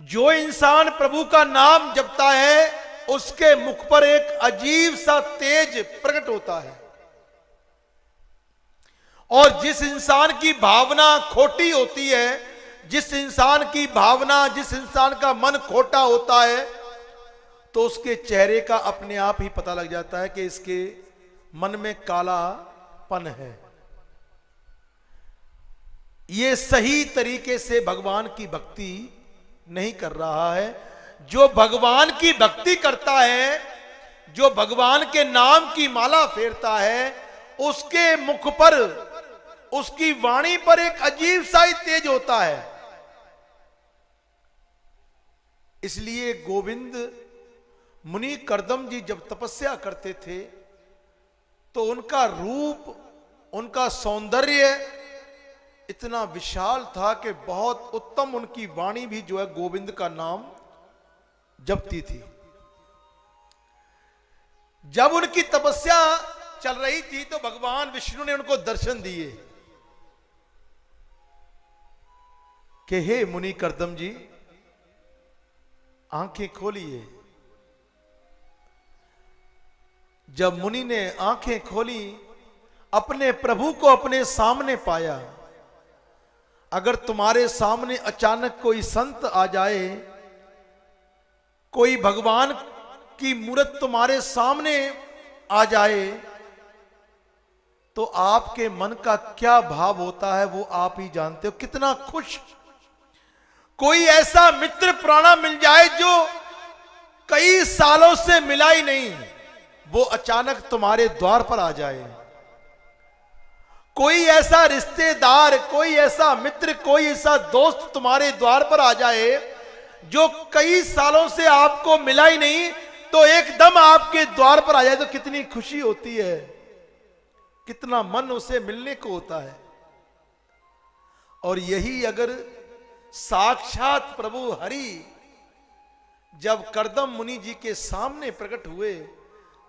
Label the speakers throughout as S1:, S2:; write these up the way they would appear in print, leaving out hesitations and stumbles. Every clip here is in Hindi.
S1: जो इंसान प्रभु का नाम जपता है उसके मुख पर एक अजीब सा तेज प्रकट होता है, और जिस इंसान की भावना खोटी होती है, जिस इंसान की भावना, जिस इंसान का मन खोटा होता है, तो उसके चेहरे का अपने आप ही पता लग जाता है कि इसके मन में कालापन है। ये सही तरीके से भगवान की भक्ति नहीं कर रहा है। जो भगवान की भक्ति करता है, जो भगवान के नाम की माला फेरता है, उसके मुख पर, उसकी वाणी पर एक अजीब सा ही तेज होता है। इसलिए गोविंद मुनि कर्दम जी जब तपस्या करते थे तो उनका रूप, उनका सौंदर्य इतना विशाल था कि बहुत उत्तम उनकी वाणी भी जो है गोविंद का नाम जपती थी। जब उनकी तपस्या चल रही थी तो भगवान विष्णु ने उनको दर्शन दिए कि हे मुनि कर्दम जी, आंखें खोलिए। जब मुनि ने आंखें खोली, अपने प्रभु को अपने सामने पाया। अगर तुम्हारे सामने अचानक कोई संत आ जाए, कोई भगवान की मूर्त तुम्हारे सामने आ जाए, तो आपके मन का क्या भाव होता है वो आप ही जानते हो। कितना खुश। कोई ऐसा मित्र प्राणा मिल जाए जो कई सालों से मिला ही नहीं, वो अचानक तुम्हारे द्वार पर आ जाए। कोई ऐसा रिश्तेदार, कोई ऐसा मित्र, कोई ऐसा दोस्त तुम्हारे द्वार पर आ जाए जो कई सालों से आपको मिला ही नहीं, तो एकदम आपके द्वार पर आ जाए तो कितनी खुशी होती है, कितना मन उसे मिलने को होता है। और यही अगर साक्षात प्रभु हरि जब कर्दम मुनि जी के सामने प्रकट हुए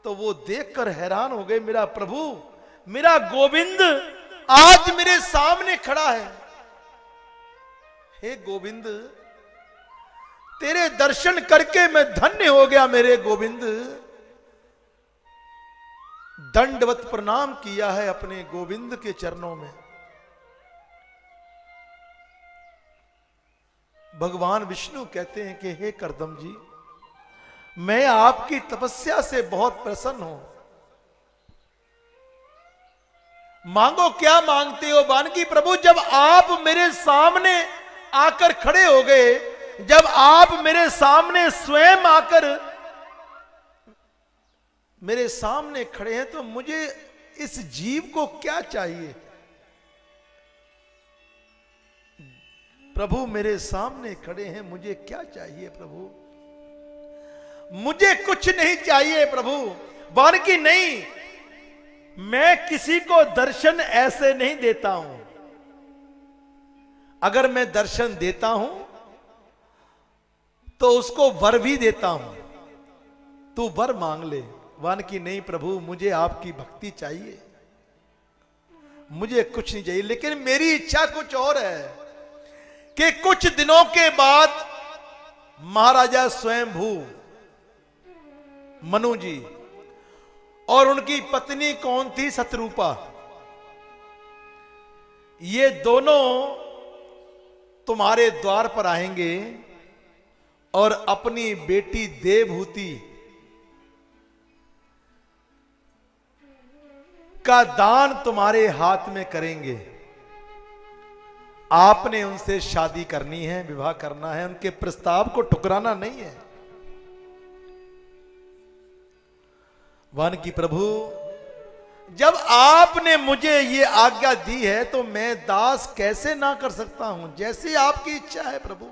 S1: तो वो देखकर हैरान हो गए, मेरा प्रभु, मेरा गोविंद आज मेरे सामने खड़ा है। हे गोविंद, तेरे दर्शन करके मैं धन्य हो गया। मेरे गोविंद, दंडवत प्रणाम किया है अपने गोविंद के चरणों में। भगवान विष्णु कहते हैं कि हे कर्दम जी, मैं आपकी तपस्या से बहुत प्रसन्न हूं। मांगो, क्या मांगते हो बानकी प्रभु? जब आप मेरे सामने आकर खड़े हो गए, जब आप मेरे सामने स्वयं आकर मेरे सामने खड़े हैं, तो मुझे इस जीव को क्या चाहिए? प्रभु मेरे सामने खड़े हैं, मुझे क्या चाहिए प्रभु? मुझे कुछ नहीं चाहिए प्रभु। बानकी नहीं, मैं किसी को दर्शन ऐसे नहीं देता हूं। अगर मैं दर्शन देता हूं तो उसको वर भी देता हूं, तू वर मांग ले। बानकी नहीं प्रभु, मुझे आपकी भक्ति चाहिए, मुझे कुछ नहीं चाहिए। लेकिन मेरी इच्छा कुछ और है कि कुछ दिनों के बाद महाराजा स्वयंभू मनु जी और उनकी पत्नी कौन थी, शतरूपा, ये दोनों तुम्हारे द्वार पर आएंगे और अपनी बेटी देवहूति का दान तुम्हारे हाथ में करेंगे। आपने उनसे शादी करनी है, विवाह करना है, उनके प्रस्ताव को ठुकराना नहीं है। बानकी प्रभु, जब आपने मुझे ये आज्ञा दी है तो मैं दास कैसे ना कर सकता हूं? जैसी आपकी इच्छा है प्रभु,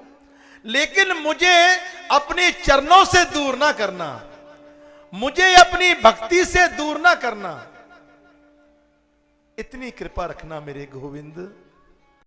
S1: लेकिन मुझे अपने चरणों से दूर ना करना, मुझे अपनी भक्ति से दूर ना करना। इतनी कृपा रखना मेरे गोविंद।